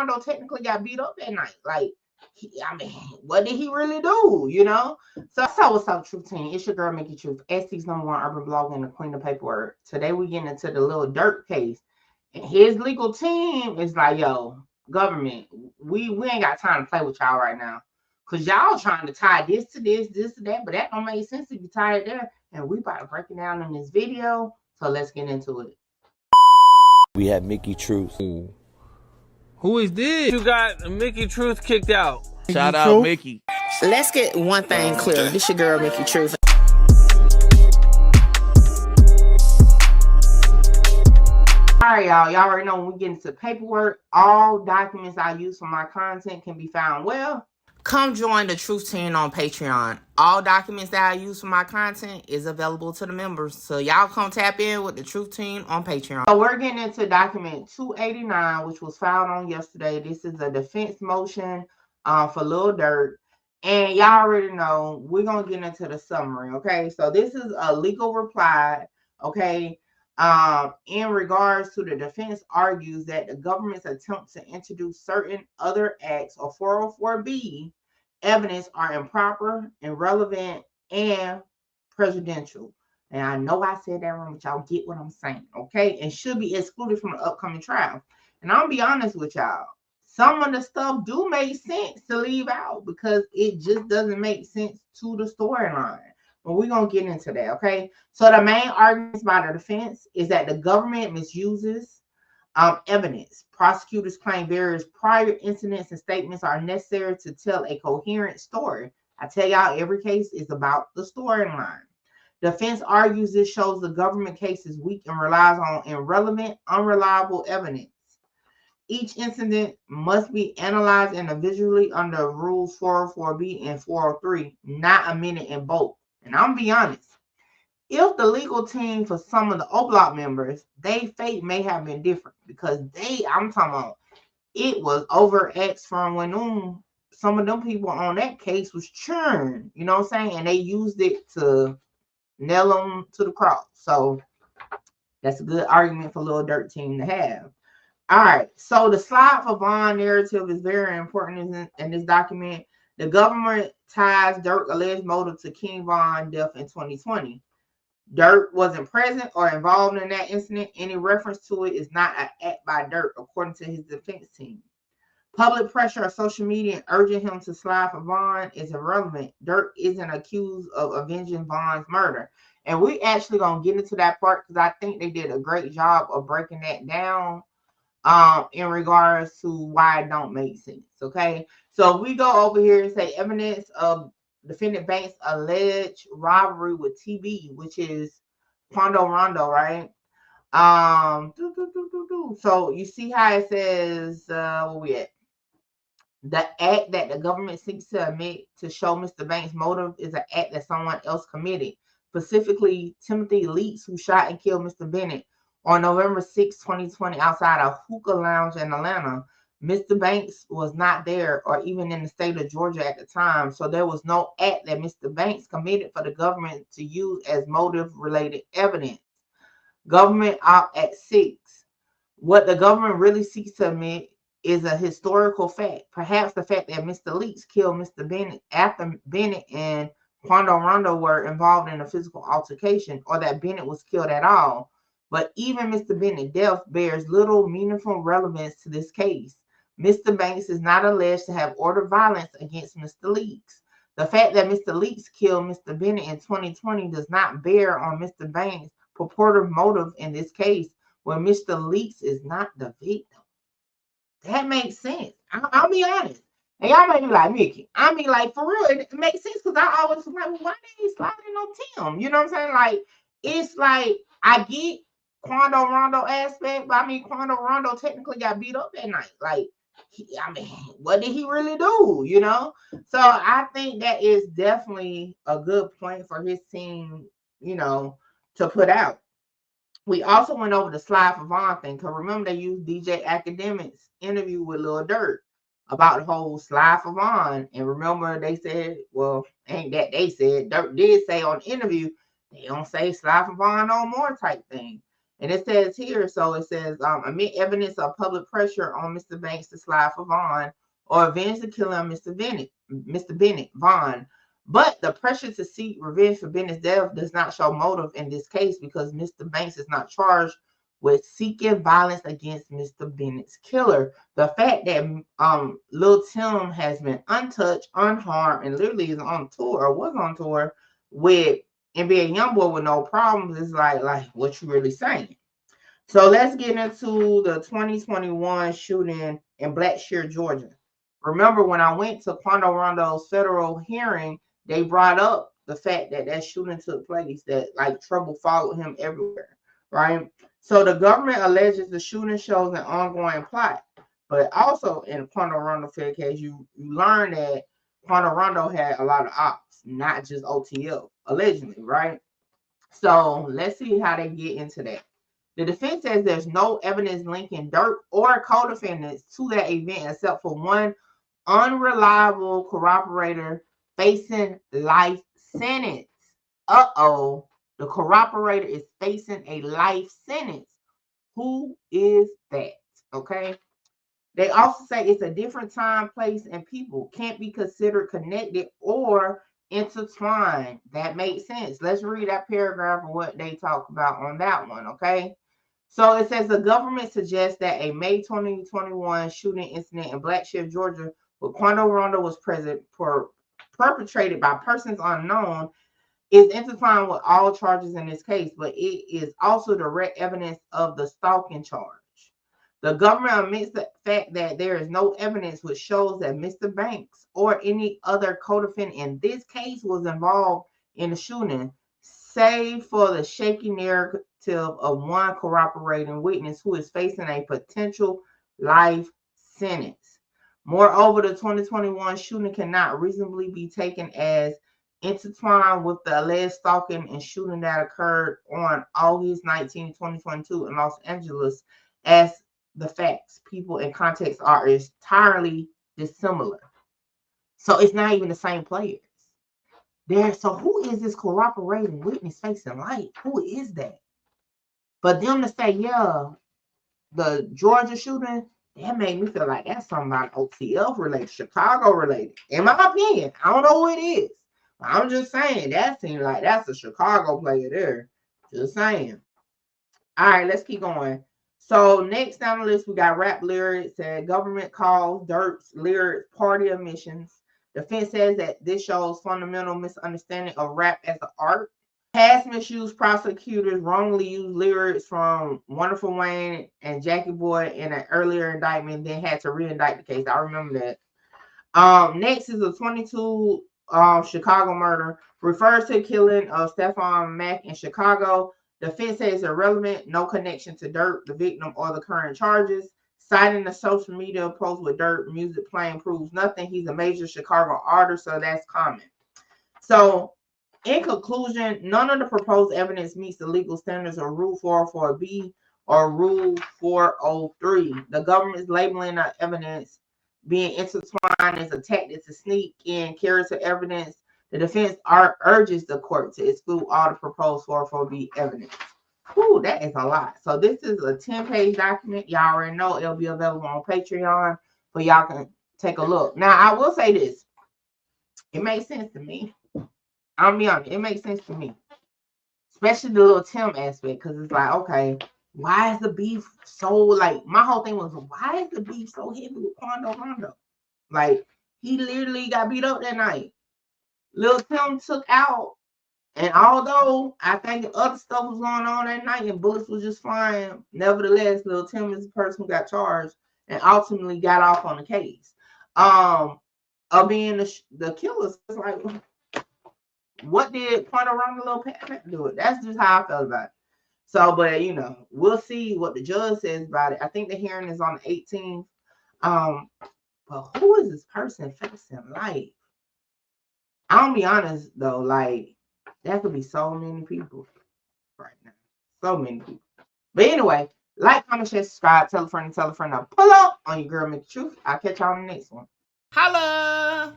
Rondo technically got beat up that night. Like, I mean, what did he really do? You know? So what's up, Truth Team? It's your girl, Mickey Truth, ST's #1 urban blogger and the queen of paperwork. Today we getting into the Lil Durk case. And his legal team is like, yo, government, we ain't got time to play with y'all right now. Because y'all trying to tie this to this to that, but that don't make sense if you tie it there. And we about to break it down in this video. So let's get into it. We have Mickey Truth. Who is this? You got Mickey Truth kicked out. Shout out Mickey. Let's get one thing clear. This your girl, Mickey Truth. Alright, y'all. Y'all already know when we get into paperwork, all documents I use for my content can be found well. Come join the Truth Team on Patreon. All documents that I use for my content is available to the members. So y'all come tap in with the Truth Team on Patreon. So we're getting into document 289, which was filed on yesterday. This is a defense motion for Lil Durk. And y'all already know we're going to get into the summary, okay? So this is a legal reply, okay? In regards to the defense argues that the government's attempt to introduce certain other acts or 404B evidence are improper, irrelevant, and prejudicial. And I know I said that wrong, but y'all get what I'm saying, okay? And should be excluded from the upcoming trial. And I'll be honest with y'all. Some of the stuff do make sense to leave out because it just doesn't make sense to the storyline. But we're going to get into that, okay? So the main arguments by the defense is that the government misuses evidence. Prosecutors claim various prior incidents and statements are necessary to tell a coherent story. I tell y'all, every case is about the storyline. Defense argues this shows the government case is weak and relies on irrelevant, unreliable evidence. Each incident must be analyzed individually under rules 404B and 403, not amended in both. And I'm gonna be honest, if the legal team for some of the O-Block members, their fate may have been different because I'm talking about, it was over X from when some of them people on that case was churned, you know what I'm saying? And they used it to nail them to the cross. So that's a good argument for Lil Durk team to have. All right, so the slide for bond narrative is very important in this document. The government ties Durk alleged motive to King Von death in 2020. Durk wasn't present or involved in that incident. Any reference to it is not an act by Durk, according to his defense team. Public pressure or social media urging him to slide for Von is irrelevant. Durk isn't accused of avenging Von's murder. And we actually going to get into that part because I think they did a great job of breaking that down in regards to why it don't make sense, okay? So we go over here and say evidence of defendant Banks' alleged robbery with TB, which is Quando Rondo, right? So you see how it says, where we at? The act that the government seeks to admit to show Mr. Banks' motive is an act that someone else committed, specifically Timothy Leaks, who shot and killed Mr. Bennett on November 6, 2020, outside a hookah lounge in Atlanta. Mr. Banks was not there or even in the state of Georgia at the time, so there was no act that Mr. Banks committed for the government to use as motive-related evidence. Government Op. at 6. What the government really seeks to admit is a historical fact, perhaps the fact that Mr. Leaks killed Mr. Bennett after Bennett and Quando Rondo were involved in a physical altercation, or that Bennett was killed at all. But even Mr. Bennett's death bears little meaningful relevance to this case. Mr. Banks is not alleged to have ordered violence against Mr. Leaks. The fact that Mr. Leaks killed Mr. Bennett in 2020 does not bear on Mr. Banks' purported motive in this case, where Mr. Leaks is not the victim. That makes sense. I'll be honest. And y'all may be like, Mickey, I mean, like, for real, it makes sense because I always was like, well, why did he slide in on Tim? You know what I'm saying? Like, it's like, I get Quando Rondo aspect, but I mean, Quando Rondo technically got beat up that night. Like, I mean, what did he really do? You know? So I think that is definitely a good point for his team, you know, to put out. We also went over the slide for Von thing, because remember they used DJ Academic's interview with Lil Durk about the whole slide for Von. And remember they said, well, ain't that they said, Durk did say on the interview, they don't say slide for Von no more type thing. And it says here, so it says, amid evidence of public pressure on Mr. Banks to slide for Vaughn or avenge the killing of Mr. Bennett, Vaughn. But the pressure to seek revenge for Bennett's death does not show motive in this case because Mr. Banks is not charged with seeking violence against Mr. Bennett's killer. The fact that Lil Tim has been untouched, unharmed, and literally is on tour or was on tour with NBA Youngboy with no problems is like what you really saying. So let's get into the 2021 shooting in Blackshear, Georgia. Remember when I went to Quando Rondo's federal hearing, they brought up the fact that that shooting took place, that like trouble followed him everywhere, right? So the government alleges the shooting shows an ongoing plot, but also in Quando Rondo Fair case, you learn that Quando Rondo had a lot of ops, not just OTL, allegedly, right? So let's see how they get into that. The defense says there's no evidence linking Durk or co-defendants to that event except for one unreliable corroborator facing life sentence. The corroborator is facing a life sentence. Who is that? Okay. They also say it's a different time, place, and people can't be considered connected or intertwined. That makes sense. Let's read that paragraph of what they talk about on that one. Okay. So it says the government suggests that a May 2021 shooting incident in Blackshear, Georgia, where Quando Rondo was present, perpetrated by persons unknown, is intertwined with all charges in this case, but it is also direct evidence of the stalking charge. The government admits the fact that there is no evidence which shows that Mr. Banks or any other co-defendant in this case was involved in the shooting, save for the shaky narrative of one corroborating witness who is facing a potential life sentence. Moreover, the 2021 shooting cannot reasonably be taken as intertwined with the alleged stalking and shooting that occurred on August 19, 2022 in Los Angeles, as the facts, people, and context are entirely dissimilar. So it's not even the same players. So who is this corroborating witness facing life? Who is that? For them to say, yeah, the Georgia shooting, that made me feel like that's something about OTL related, Chicago related. In my opinion, I don't know who it is. I'm just saying that seems like that's a Chicago player there. Just saying. All right, let's keep going. So next down the list, we got rap lyrics. Government calls Durk's lyrics party admissions. Defense says that this shows fundamental misunderstanding of rap as an art. Past misuse prosecutors wrongly used lyrics from Wonderful Wayne and Jackie Boy in an earlier indictment, then had to re-indict the case. I remember that. Next is a 22 Chicago murder. Refers to the killing of Stephon Mack in Chicago. Defense says irrelevant, no connection to Durk, the victim, or the current charges. Citing the social media post with Durk music playing proves nothing. He's a major Chicago artist, so that's common. So, in conclusion, none of the proposed evidence meets the legal standards of Rule 404B or Rule 403. The government's labeling of evidence being intertwined as a tactic to sneak in character evidence. The defense urges the court to exclude all the proposed 404B evidence. Whew, that is a lot. So this is a 10-page document. Y'all already know it'll be available on Patreon, but y'all can take a look. Now, I will say this. It makes sense to me. I'll be honest. It makes sense to me. Especially the Lil Tim aspect, because it's like, okay, why is the beef so, like, my whole thing was, why is the beef so heavy with Quando Rondo? Like, he literally got beat up that night. Lil Tim took out, and although I think other stuff was going on that night and bullets was just flying, nevertheless, Lil Tim is the person who got charged and ultimately got off on the case. Of being the killers. It's like, what did Quando Rondo Lil Pat do it? That's just how I felt about it. So, but you know, we'll see what the judge says about it. I think the hearing is on the 18th. But who is this person facing life? I'll be honest though, like there could be so many people right now. So many people. But anyway, like, comment, share, subscribe, tell a friend, now pull up on your girl Mickey Truth. I'll catch y'all on the next one. Holla!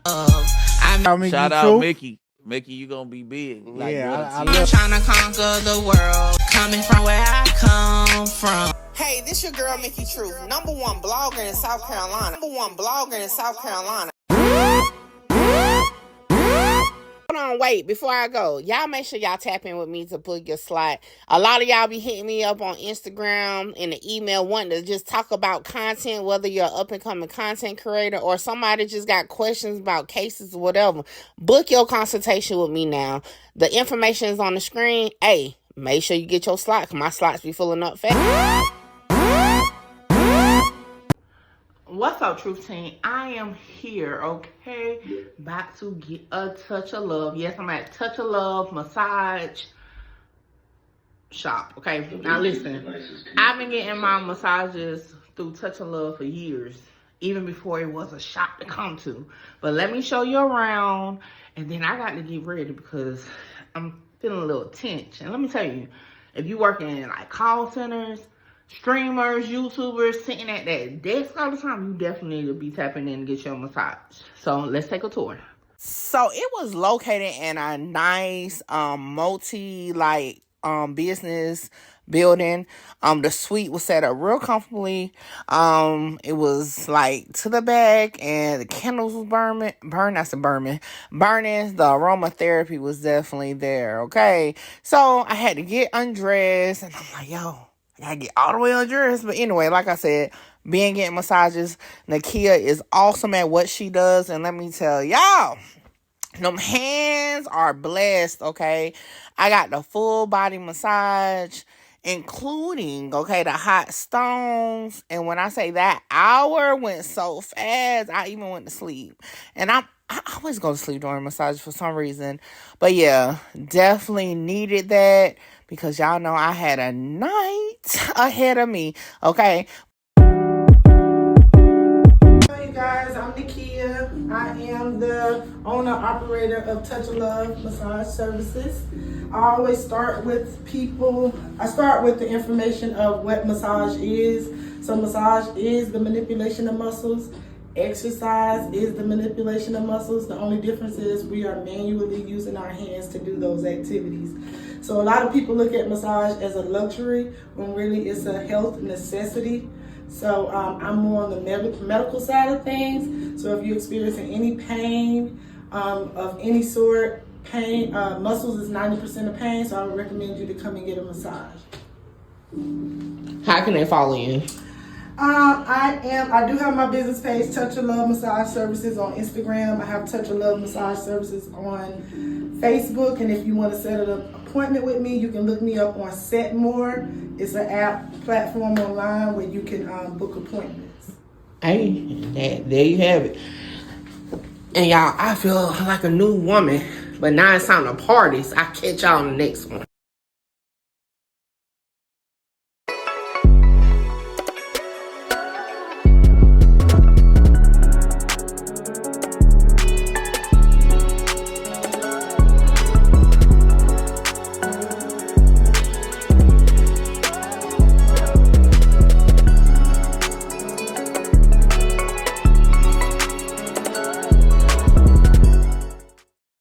Shout out Mickey. Mickey, you gonna be big. Like I'm trying to conquer the world, coming from where I come from. Hey, this your girl, Mickey Truth, #1 blogger in South Carolina. #1 blogger in South Carolina. Hold on, wait, before I go, y'all make sure y'all tap in with me to book your slot. A lot of y'all be hitting me up on Instagram and the email wanting to just talk about content, whether you're an up-and-coming content creator or somebody just got questions about cases or whatever. Book your consultation with me now. The information is on the screen. Hey, make sure you get your slot, because my slots be filling up fast. What's up, Truth Team? I am here, okay? Back to get a touch of love. Yes, I'm at Touch of Love Massage Shop, okay? Now listen, I've been getting my massages through Touch of Love for years, even before it was a shop to come to. But let me show you around, and then I got to get ready because I'm feeling a little tense. And let me tell you, if you work in like call centers, streamers, YouTubers, sitting at that desk all the time, you definitely need to be tapping in to get your massage. So let's take a tour. So it was located in a nice business building. The suite was set up real comfortably. It was like to the back, and the candles was burning. The aromatherapy was definitely there. Okay, so I had to get undressed, and I'm like, yo, I gotta get all the way undressed. But anyway, like I said, being getting massages, Nakia is awesome at what she does. And let me tell y'all, them hands are blessed, okay? I got the full body massage, including, okay, the hot stones. And when I say that hour went so fast, I even went to sleep. And I always go to sleep during massage for some reason. But yeah, definitely needed that, because y'all know I had a night ahead of me, okay? Hey guys, I'm Nakia. I am the owner-operator of Touch of Love Massage Services. I always start with people. I start with the information of what massage is. So massage is the manipulation of muscles. Exercise is the manipulation of muscles. The only difference is we are manually using our hands to do those activities. So a lot of people look at massage as a luxury when really it's a health necessity. So I'm more on the medical side of things. So if you're experiencing any pain of any sort, muscles is 90% of pain, so I would recommend you to come and get a massage. How can they follow you? I do have my business page, Touch of Love Massage Services, on Instagram. I have Touch of Love Massage Services on Facebook, and if you want to set an appointment with me, you can look me up on Setmore. It's an app platform online where you can book appointments. Hey, there you have it. And y'all, I feel like a new woman, but now it's time to party. So I'll catch y'all on the next one.